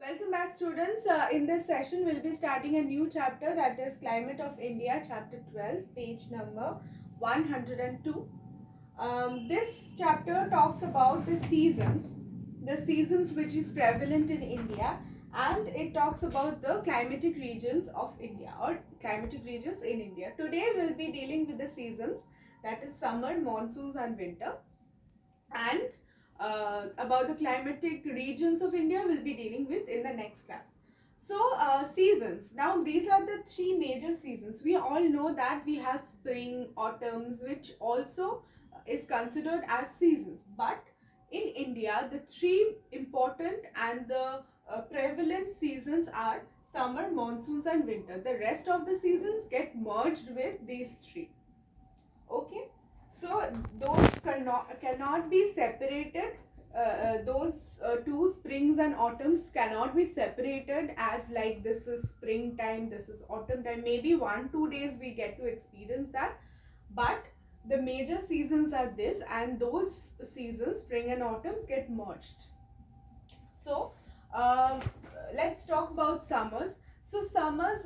Welcome back, students. In this session, we'll be starting a new chapter, that is Climate of India, chapter 12, page number 102. This chapter talks about the seasons which is prevalent in India, and it talks about the climatic regions of India or climatic regions in India. Today, we'll be dealing with the seasons, that is summer, monsoons, and winter, and about the climatic regions of India we'll be dealing with in the next class. So seasons. Now these are the three major seasons. We all know that we have spring, autumns, which also is considered as seasons. But in India, the three important and the prevalent seasons are summer, monsoons, and winter. The rest of the seasons get merged with these three. Okay, so those cannot be separated. Those two, springs and autumns, cannot be separated as like this is springtime, this is autumn time. Maybe 1-2 days we get to experience that, but the major seasons are this, and those seasons, spring and autumns, get merged. So let's talk about summers. So summers,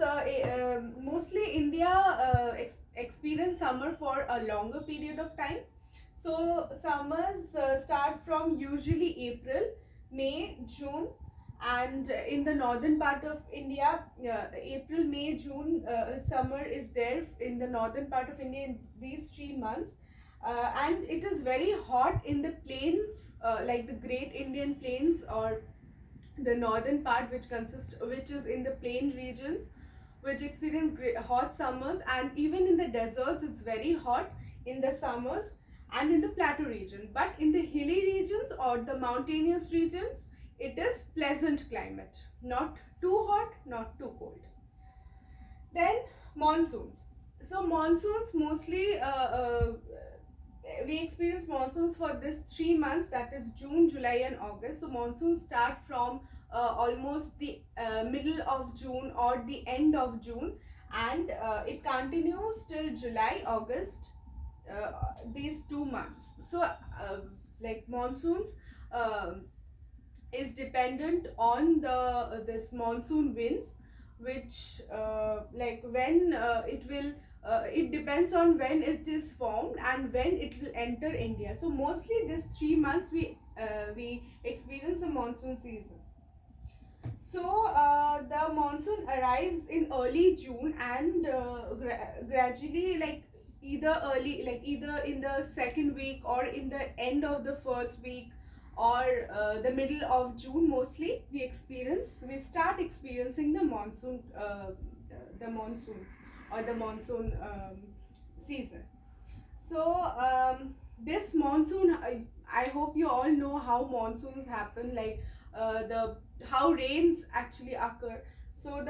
mostly India experience summer for a longer period of time. So summers start from usually April, May, June, and in the northern part of India, April, May, June, summer is there in the northern part of India in these 3 months. And it is very hot in the plains, like the Great Indian Plains, or the northern part, which is in the plain regions, which experience great hot summers, and even in the deserts it's very hot in the summers, and in the plateau region. But in the hilly regions or the mountainous regions, it is pleasant climate, not too hot, not too cold. Then monsoons. So monsoons mostly we experience monsoons for this 3 months, that is June, July, and August. So monsoons start from almost the middle of June or the end of June, and it continues till July, August, these 2 months. So like monsoons is dependent on the this monsoon winds, which like when it depends on when it is formed and when it will enter India. So mostly this 3 months we experience the monsoon season. So the monsoon arrives in early June, and gradually, like either in the second week or in the end of the first week, or the middle of June, mostly we start experiencing the monsoons or the monsoon season. So this monsoon, I hope you all know how monsoons happen, like the how rains actually occur. So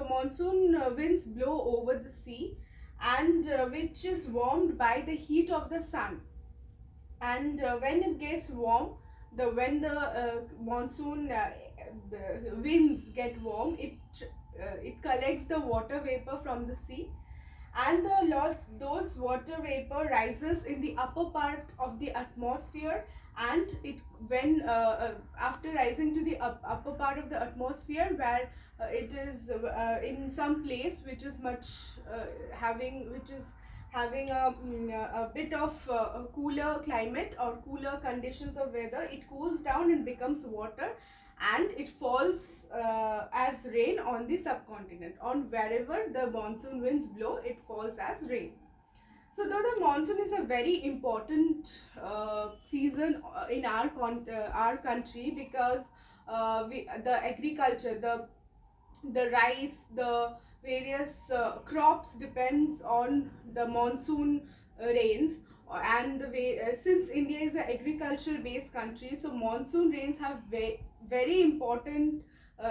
monsoon winds blow over the sea, and which is warmed by the heat of the sun. And when it gets warm, when the monsoon winds get warm, it collects the water vapor from the sea, and those water vapor rises in the upper part of the atmosphere, and it when after rising to the upper part of the atmosphere, where it is in some place which is much having a bit of cooler climate or cooler conditions of weather, it cools down and becomes water, and it falls as rain on the subcontinent. On wherever the monsoon winds blow, it falls as rain. So though the monsoon is a very important season in our country, because the agriculture, the rice, the various crops depends on the monsoon rains. And the way since India is an agriculture based country, so monsoon rains have very important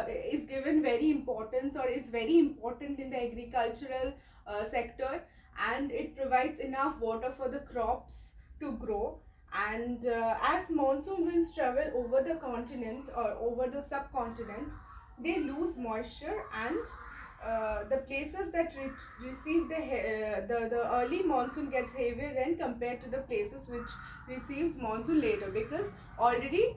is given very importance, or is very important in the agricultural sector, and it provides enough water for the crops to grow. And as monsoon winds travel over the continent or over the subcontinent, they lose moisture, and the places that receive the early monsoon gets heavier rain compared to the places which receives monsoon later, because already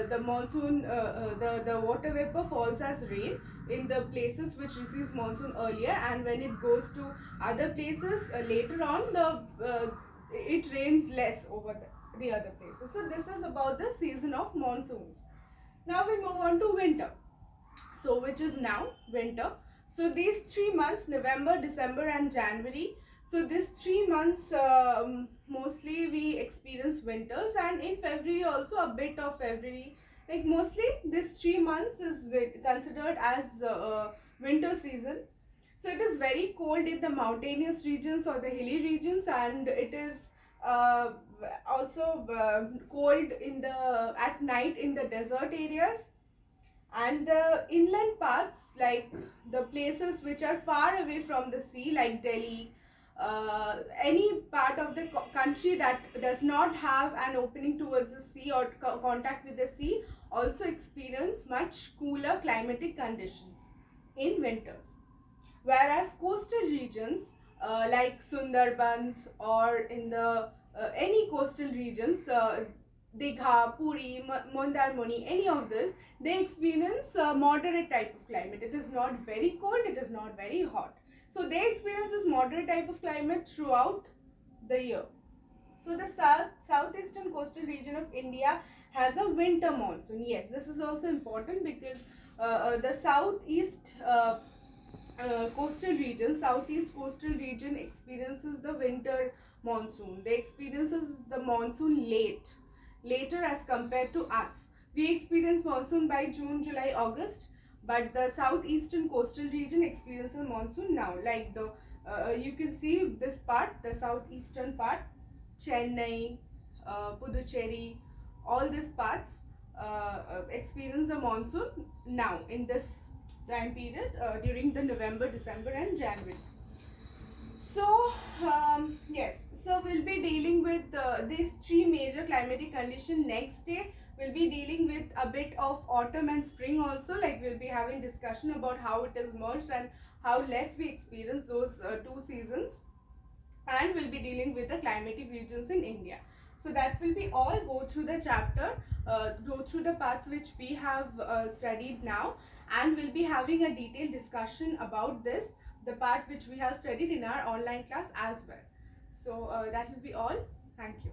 the monsoon, the water vapor falls as rain in the places which receives monsoon earlier, and when it goes to other places later on, it rains less over the other places. So this is about the season of monsoons. Now we move on to winter, so which is now winter. So these 3 months, November, December and January, so these 3 months mostly we experience winters, and in February also a bit of February, like mostly this 3 months is considered as winter season. So it is very cold in the mountainous regions or the hilly regions, and it is uh, also cold in the at night in the desert areas. And the inland parts, like the places which are far away from the sea, like Delhi, any part of the country that does not have an opening towards the sea or contact with the sea, also experience much cooler climatic conditions in winters. Whereas coastal regions like Sundarbans or in the any coastal regions, Digha, Puri, Mondarmoni, any of this, they experience a moderate type of climate. It is not very cold, it is not very hot. So they experience this moderate type of climate throughout the year. So the southeastern coastal region of India has a winter monsoon. Yes, this is also important because the southeast coastal region experiences the winter monsoon. They experiences the monsoon later as compared to us. We experience monsoon by June, July, August, but the southeastern coastal region experiences monsoon now. Like you can see this part, the southeastern part, Chennai, Puducherry, all these parts experience the monsoon now in this time period during the November, December and January. So yes, so we'll be dealing with these three major climatic conditions. Next day we'll be dealing with a bit of autumn and spring also, like we'll be having discussion about how it is merged and how less we experience those two seasons, and we'll be dealing with the climatic regions in India. So that will be all. Go through the chapter, go through the parts which we have studied now, and we'll be having a detailed discussion about this, the part which we have studied in our online class as well. So that will be all. Thank you.